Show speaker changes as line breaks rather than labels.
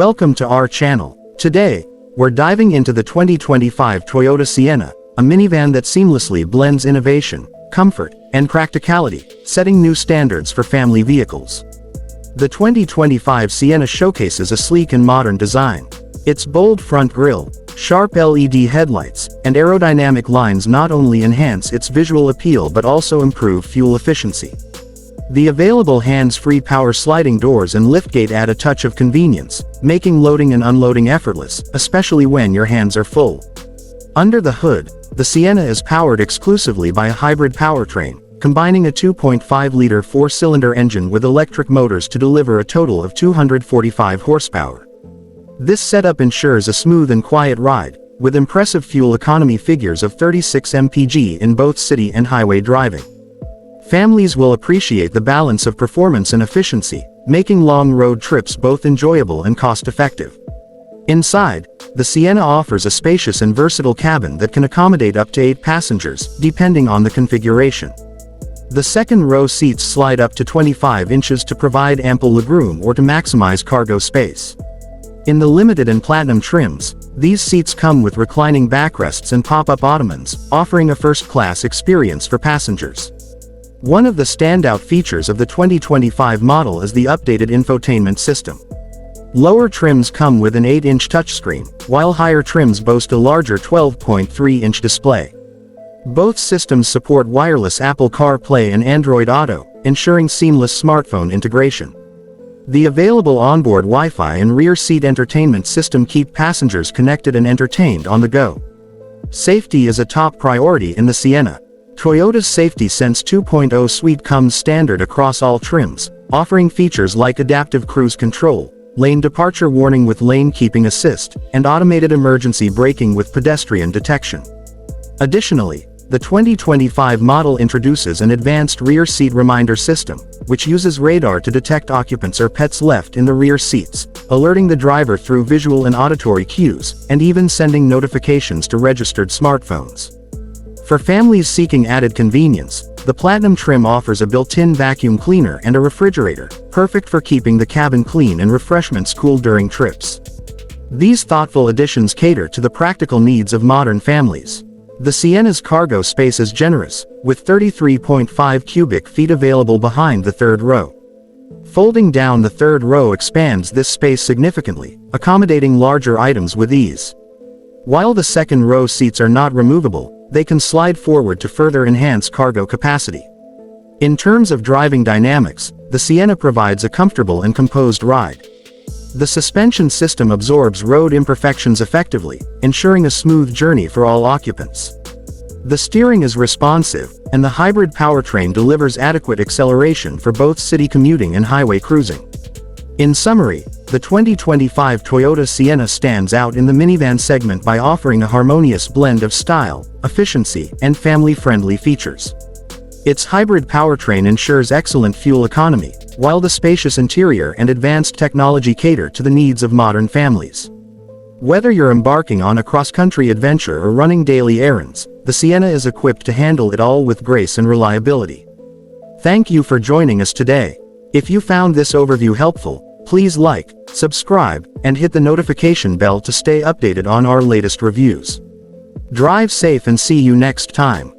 Welcome to our channel. Today, we're diving into the 2025 Toyota Sienna, a minivan that seamlessly blends innovation, comfort, and practicality, setting new standards for family vehicles. The 2025 Sienna showcases a sleek and modern design. Its bold front grille, sharp LED headlights, and aerodynamic lines not only enhance its visual appeal but also improve fuel efficiency. The available hands-free power sliding doors and liftgate add a touch of convenience, making loading and unloading effortless, especially when your hands are full. Under the hood, the Sienna is powered exclusively by a hybrid powertrain, combining a 2.5-liter four-cylinder engine with electric motors to deliver a total of 245 horsepower. This setup ensures a smooth and quiet ride, with impressive fuel economy figures of 36 mpg in both city and highway driving. Families will appreciate the balance of performance and efficiency, making long road trips both enjoyable and cost-effective. Inside, the Sienna offers a spacious and versatile cabin that can accommodate up to 8 passengers, depending on the configuration. The second-row seats slide up to 25 inches to provide ample legroom or to maximize cargo space. In the limited and platinum trims, these seats come with reclining backrests and pop-up ottomans, offering a first-class experience for passengers. One of the standout features of the 2025 model is the updated infotainment system. Lower trims come with an 8-inch touchscreen, while higher trims boast a larger 12.3-inch display. Both systems support wireless Apple CarPlay and Android Auto, ensuring seamless smartphone integration. The available onboard Wi-Fi and rear seat entertainment system keep passengers connected and entertained on the go. Safety is a top priority in the Sienna. Toyota's Safety Sense 2.0 suite comes standard across all trims, offering features like adaptive cruise control, lane departure warning with lane keeping assist, and automated emergency braking with pedestrian detection. Additionally, the 2025 model introduces an advanced rear seat reminder system, which uses radar to detect occupants or pets left in the rear seats, alerting the driver through visual and auditory cues, and even sending notifications to registered smartphones. For families seeking added convenience, the Platinum trim offers a built-in vacuum cleaner and a refrigerator, perfect for keeping the cabin clean and refreshments cool during trips. These thoughtful additions cater to the practical needs of modern families. The Sienna's cargo space is generous, with 33.5 cubic feet available behind the third row. Folding down the third row expands this space significantly, accommodating larger items with ease. While the second row seats are not removable, they can slide forward to further enhance cargo capacity. In terms of driving dynamics, the Sienna provides a comfortable and composed ride. The suspension system absorbs road imperfections effectively, ensuring a smooth journey for all occupants. The steering is responsive, and the hybrid powertrain delivers adequate acceleration for both city commuting and highway cruising. In summary, the 2025 Toyota Sienna stands out in the minivan segment by offering a harmonious blend of style, efficiency, and family-friendly features. Its hybrid powertrain ensures excellent fuel economy, while the spacious interior and advanced technology cater to the needs of modern families. Whether you're embarking on a cross-country adventure or running daily errands, the Sienna is equipped to handle it all with grace and reliability. Thank you for joining us today. If you found this overview helpful, please like, subscribe, and hit the notification bell to stay updated on our latest reviews. Drive safe and see you next time.